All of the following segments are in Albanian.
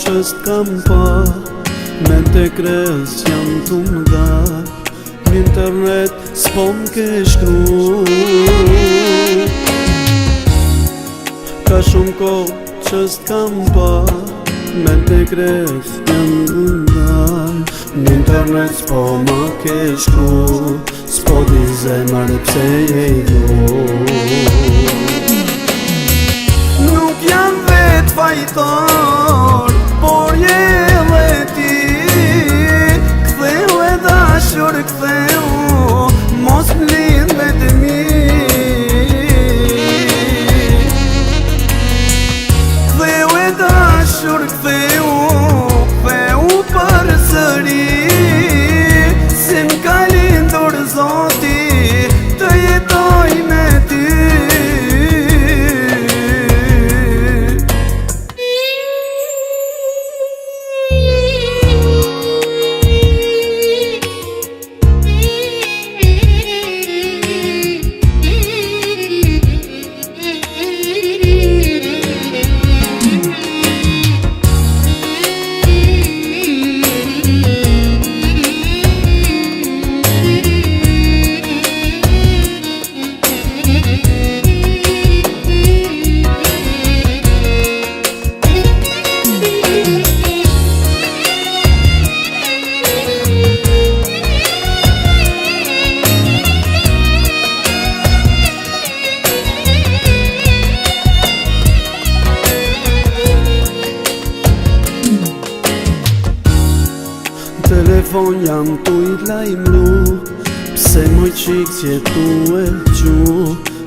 që s'kam pa, me të kres jam të mda, në internet s'po m'ke shkru. Ka shumë kohë që s'kam pa, me të kres jam të mda, në internet s'po m'ke shkru, s'po di zemër pse je i du. Nuk jam vet fajtor, por je dhe ti. Ktheu e dashur, ktheu, mos m'lind me të mi. Ktheu e dashur, ktheu, ktheu për sëri. Si m'ka lindur Zoti, të jetoj me ty. Telefon jam tu i lajmru, pse moj qik që tu e qu,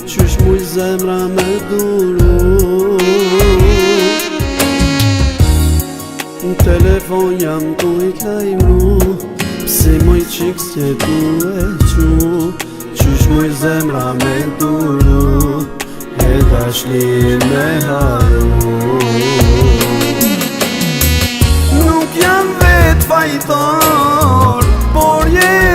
qysh muj zemra me duru. Telefon jam tu i lajmru, pse moj qik që tu e qu, qysh muj zemra me duru, e dashnin me haru. Nuk jam vet fajtor, por je